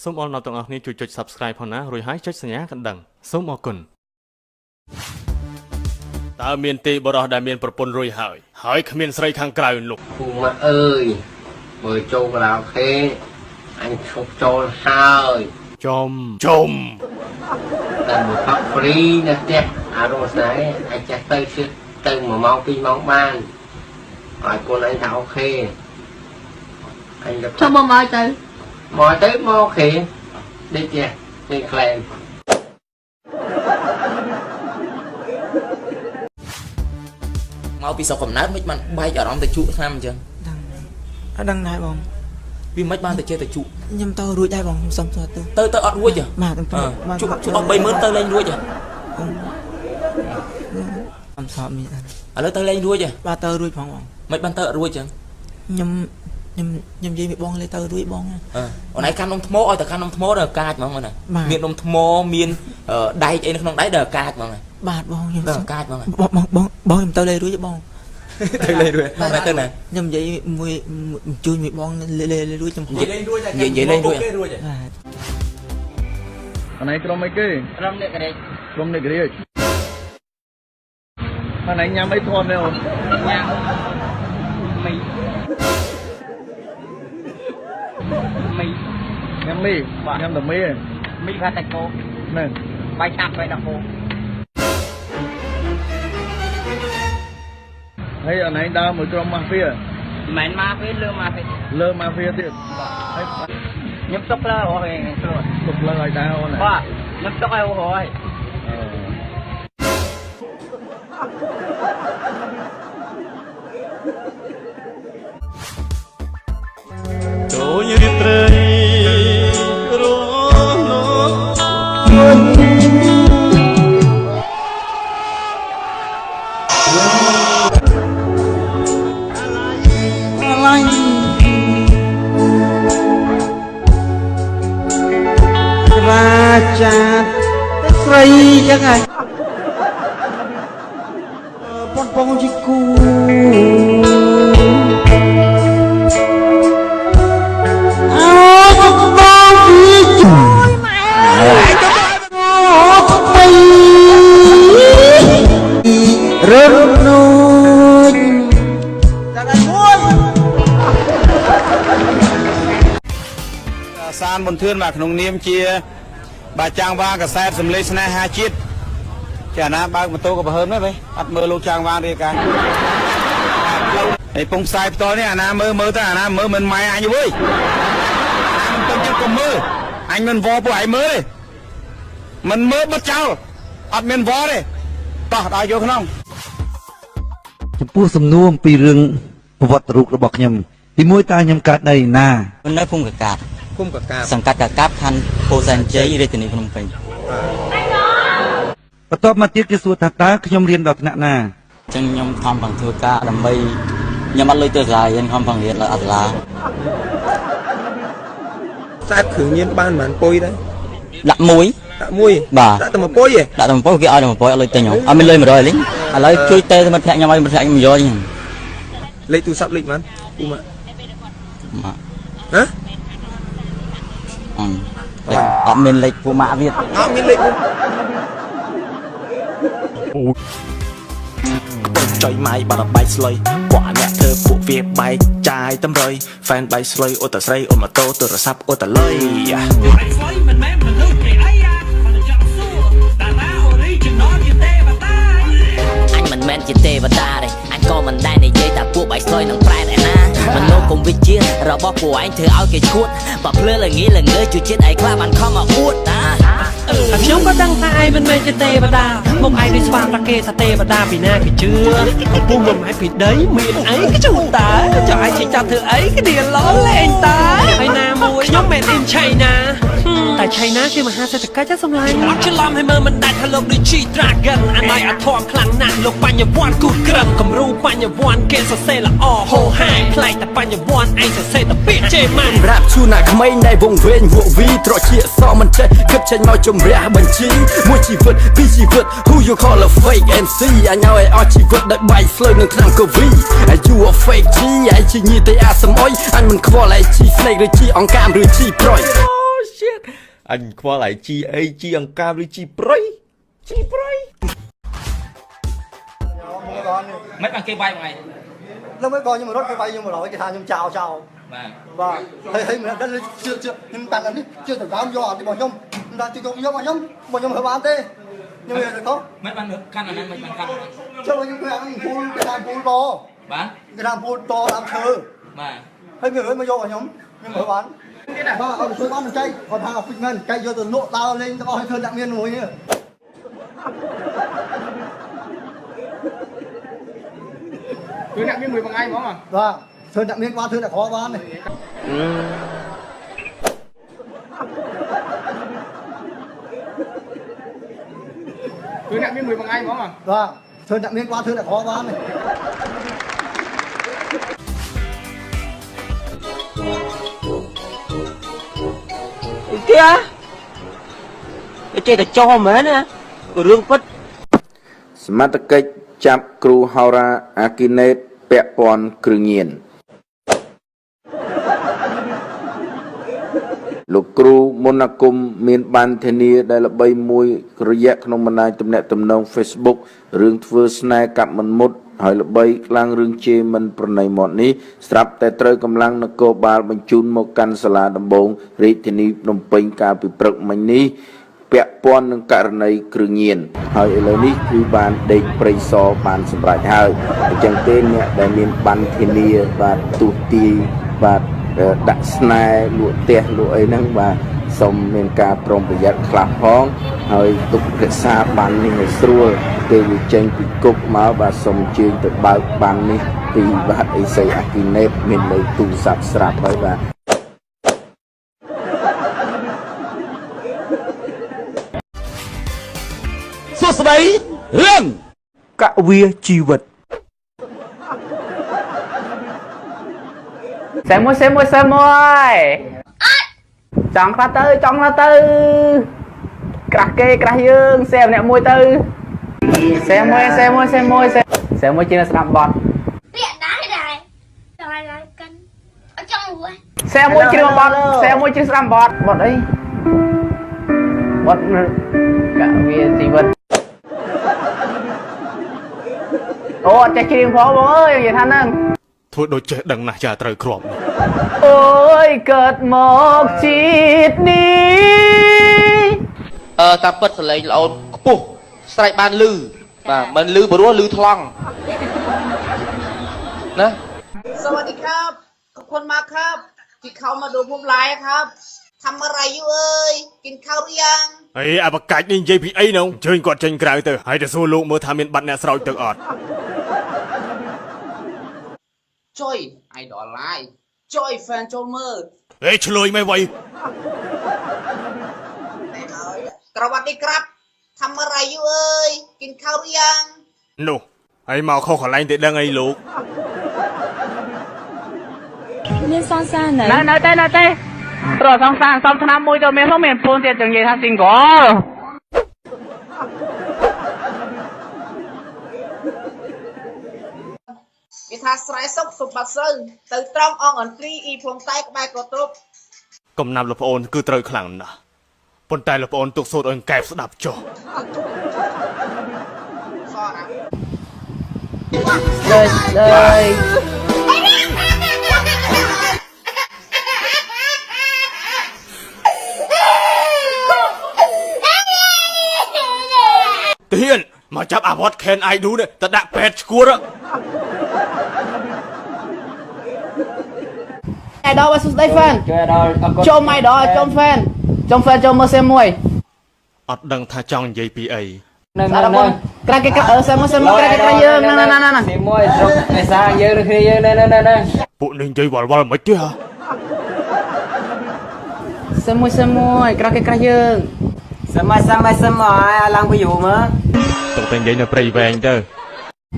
សូមអរគុណទាំងអស់គ្នាជួយចុច Subscribe ផងណារួចហើយចុចសញ្ញាកណ្ដឹងសូមអរគុណតើមានទេបរោះដែលមានប្រពន្ធរួចហើយគ្មានស្រីខាងក្រៅនោះពូម៉ាក់អើយមើលចូលកាឡាអូខេអញឈប់ចូលហើយចំតែមកផឹកហ្វ្រីនៅផ្ទះអារស់ស្នេហ៍អាចចេះទៅជិះទៅ1ម៉ោង2ម៉ោងបានហើយកូនអញថាអូខេអញទៅចូលមកទៅមកអូខេដេកផ្ទះនេះក្លែងមកពីស្រុកកំណើតមិនបានបែកអារម្មណ៍ទៅជក់ឆ្នាំអញ្ចឹងអត់ដឹងដែរបងវាមិនបានទៅចេះទៅជក់ខ្ញុំទៅរួចដែរបងខ្ញុំសុំទៅអត់រួចបាទជក់អស់30000ទៅលេងរួចអំសោមានឥឡូវទៅលេងរួចបាទទៅរួចផងបងមិនបានទៅអត់រួចអញ្ចឹងខ្ញុំនិយាយពីបងលេទៅរួចបងអូនឯងកាន់នំថ្មឲ្យតែកាន់នំថ្មដល់កាចហ្មងអូនមាននំថ្មមានដែកអីនៅក្នុងដៃដល់កាចហ្មងបាទបងខ្ញុំដល់កាចហ្មងបងខ្ញុំទៅលេរួចបងទៅលេរួចបាទទៅណាខ្ញុំនិយាយមួយជួយមួយបងលេរួចខ្ញុំនិយាយលេងរួចបាទអណៃក្រុមអីគេក្រុមអ្នកក្រាចអណៃញ៉ាំអីធន់ទេអូនញ៉ាំមីញ៉ាំតែមីមីផាតាកូហ្នឹងបាយឆាប់បាយដល់ហូហើយអណៃដើរមួយក្រុមម៉ាហ្វៀមិនម៉ាហ្វៀលើម៉ាហ្វៀទៀតហើយខ្ញុំទុកលើហើយខ្លួនទុកលើឲ្យដើរអូនបាទខ្ញុំទុកឲ្យហើយចូលរៀបត្រីររាចាស្រីចឹងហើយបងជីគូសានមន្ទឿនមកក្នុងនាមជាបាចាំងវ៉ាកសែតសំលេងស្នេហាជាតិចាណាបើកម៉ូតូក៏បើហើមដែរបេអត់មើលលោកចាំងវ៉ារាយការណ៍ហើយពងផ្សាយផ្ទាល់នេះអាណាមើលទៅអាណាមើលមិនម៉ែអញវើយអានទៅចិត្តក៏មើលអញមិនវល់ពួកឯងមើលទេមិនមើលបិទចោលអត់មានវល់ទេតោះដល់យកក្នុងចំពោះសំណួរពីរឿងប្រវត្តិរូបរបស់ខ្ញុំទីមួយតើខ្ញុំកើតនៅណានៅភូមិកកាបសង្កាត់កកាបខណ្ឌពោធិ៍សែនជ័យរាជធានីភ្នំពេញបន្ទាប់មកទៀតគេសួរថាតើខ្ញុំរៀនដល់ថ្នាក់ណាអញ្ចឹងខ្ញុំខំប្រឹងធ្វើការដើម្បីខ្ញុំអត់លុយទៅសាលារៀនខំប្រឹងរៀនដល់អត់សាលាខ្សែគ្រឿងញៀនបានមិនពុយដែរដាក់មួយបាទដាក់តែមួយពុយទេដាក់តែមួយពុយគេឲ្យតែមួយពុយអត់លុយទិញអត់មានលុយ100លេងឥឡូវជួយទេមិត្តភក្តិខ្ញុំឲ្យមិត្តភក្តិខ្ញុំយកហ្នឹងលេខទូរស័ព្ទលេខប៉ុន្មានពូម៉ាក់ហ៎អត់មានលេខពូម៉ាក់ទៀតអត់មានលេខចុយម៉ៃបាត់បែកស្លុយពួកអ្នកធ្វើពួកវាបែកចាយតម្រុយហ្វេនបែកស្លុយអូតស្រីអូម៉ូតូទូរស័ព្ទអូតលុយបែកស្លុយមិនមែនមនុស្សគេអីមិនចង់សួរតាតាអូរីជីណលជាទេវតាអញមិនមែនជាទេវតាទេអញក៏មិនដែលនិយាយថាពួកបែកស្លុយនឹងប្រែតឯណាមនុស្សកុំវិជារបស់ពួកឯងធ្វើឲ្យគេឈួតបើភ្លើល្ងើជួយចិត្តឯខ្លះបានខំមកអួតខ្ញុំក៏ដឹងថាឯងមិនមែនជាទេវតាមុខឯងដូចស្វាប្រគេថាទេវតាពីណាគេជឿកំពុងមិនឯងពីដីមានអីក៏ជួតើចុះឯងជិះចាប់ធ្វើអីគេឌីឡូលេងតើហើយណាមួយខ្ញុំមិនអ៊ីនឆៃណាតែឆៃណាគឺមហាសេដ្ឋកិច្ចសម្លាញ់អត់ច្រឡំឲ្យមើលមិនដាច់ថាលោកដូច G Dragon អាណៃអត់ធំខ្លាំងណាស់លោកបញ្ញវន្តគូក្រឹមគំរូបញ្ញវន្តគេសរសេរល្អហូហែផ្លែកតែបញ្ញវន្តឯងសរសេរតែពាក្យជេម៉ាំរ៉ាប់ឈូណាក្មេងដែលវងវែងវក់វីត្រជាសមិនចេះគិតចេញមកជំរះបញ្ជីមួយជីវិតពីរជីវិត Who you call a fake MC អញឲ្យអស់ជីវិតដោយបែកស្លុយនឹងឆ្នាំកូវី You a fake G ឯងជាញីតែអាសមអុយអញមិនខ្វល់ឯងជីស្នេកឬជីអង្កាមឬជីប្រយ shit អញខ្វល់ហើយជីអីជីអង្ការឬជីប្រៃជីប្រៃមិនបានគេវាយមួយថ្ងៃ lúc mới coi nhưng mà rốt cái bay nhưng mà lỗi cái thang nhưng chào và thấy mình đã chưa nhưng tặng anh chưa từng dám do thì bọn nhung đã chỉ dùng bọn nhung hợp bán tê nhưng mà được không mấy bạn được căn này mấy bạn căn cho những cái thang phun to bán cái thang phun to làm thơ mà thấy người mới vô bọn nhung nhưng mà hợp bán ba ông tôi bán được cây còn thang học ngân cây vô từ nộ tao lên tao hơi thơ đặng miên ngồi nữa Thứ nặng miếng 10 bằng ai bóng à? Vâng, thương nặng miếng qua thương đã khó bán này. Thứ nặng miếng 10 bằng ai bóng à? Vâng, thương nặng miếng qua thương đã khó bán này. Kìa cái chơi là cho mà nè rương phất សមត្ថកិច្ចចាប់គ្រូហោរាអាគីណេតពាក់ព័ន្ធគ្រឿងញៀនលោកគ្រូមុនអាគមមានបានធានាដែលល្បីមួយរយៈក្នុងបណ្ដាញទំនាក់ទំនង Facebook រឿងធ្វើស្នេហ៍កាប់មិនមុតហើយល្បីខ្លាំងរឿងជេរមិនប្រណីមាត់នេះស្រាប់តែត្រូវកម្លាំងនគរបាលបញ្ជូនមកកាន់សាលាដំបងរាជធានីភ្នំពេញកាលពីព្រឹកមិញនេះពាក់ព័ន្ធនឹងករណីគ្រឿងញៀនហើយឥឡូវនេះគឺបានដេកព្រៃសរបានសម្រេចហើយអញ្ចឹងទេអ្នកដែលមានបានធានាបាទទូទាយបាទដាក់ស្នែលក់ផ្ទះលក់អីហ្នឹងបាទសូមមានការប្រុងប្រយ័ត្នខ្លះផងហើយទុករក្សាបាននេះឲ្យស្រួលពេលវាចេញពីគុកមកបាទសូមអញ្ជើញទៅបើកបាននេះពីបាទអេសីអាគីណេតមាននៅទូរស័ព្ទស្រាប់ហើយបាទសួស្តីរឿងកវីជីវិត xe môi chọn ra tư crack kê crack dương xe nè môi tư xe môi trên là snap bot xe môi trên snap bot bot đấy bot cả việc gì vật ô chạy chiên phố bố ơi vậy thanh ơi ធ្វើដូចចេះដឹងណាស់ចាត្រូវគ្រាប់អូយកើតមកជាតិនេះតាមពិតសលេងល្អខ្ពស់ស្រែកបានលឺបាទមិនលឺព្រោះលឺថ្លង់ណាสวัสดีครับขอบคุณมากครับที่เข้ามาดูผมไลฟ์ครับทำอะไรอยู่เอ้ยกินข้าวหรือยัง អីអាបកាច់នេះនិយាយពីអីនោះជើញគាត់ចេញក្រៅទៅហើយទៅសួរលោកមើលថាមានបាត់អ្នកស្រោចទឹកអត់ Joy idol live Joy fan ចូលមើល អេឆ្លើយមិនໄວ ក្រវ៉ាត់នេះក្រាប់ทำอะไรอยู่เอ้ยกินข้าวหรือยัง នោះហើយមកខុសកន្លែងទៅដឹងអីលោក មានសង្សារនៅតែរកសង្សារសំឆ្នាំមួយទៅមានមានពូនទៀតចឹងនិយាយថា single វាថាស្រែសុកសុបបាត់ស្រូវទៅត្រង់អង្គអន្ត្រីអ៊ីផ្លុងតែក្បែរក៏ទ្រប់ កំណាប់លោកប្អូនគឺត្រូវខ្លាំងណាស់ប៉ុន្តែលោកប្អូនទុកសូត្រឲ្យកែបស្ដាប់ចុះ សអរណា đời Tiền mà chấp à vót khen ai đú này ta đã pet cua đó ai đó mà đây fan cho mày đó trong fan cho mơ xem mùi ọt đằng tha trong dây pi ấy cái ở xem mơ cái dương nè xem mùi này sang dương khi dương nè bộ ninh dây vào mấy chứ hả xem mùi cái dương xem mùi làm cái vụ mà tụi tên dây nó prey về anh chứ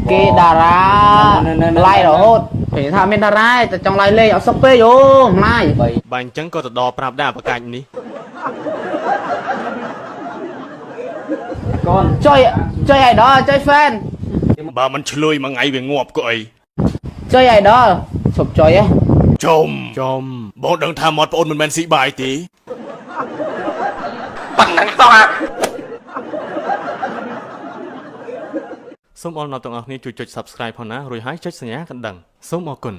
cái đà ra like rồi hốt thì tham bên đà ra trong like lên ở shop vô này bạn chẳng có đo prap đa và cạnh ní con chơi ai đó chơi fan bà mình chơi mà ngày về ngọp coi chơi ai đó sụp chơi á chôm bọn đừng tham một ôn mình men sĩ bài tí ប៉ុណ្ណឹងសោះ សូមអរគុណអ្នកទាំងអស់គ្នាជួយចុច Subscribe ផងណារួចហើយចុចសញ្ញាកណ្ដឹងសូមអរគុណ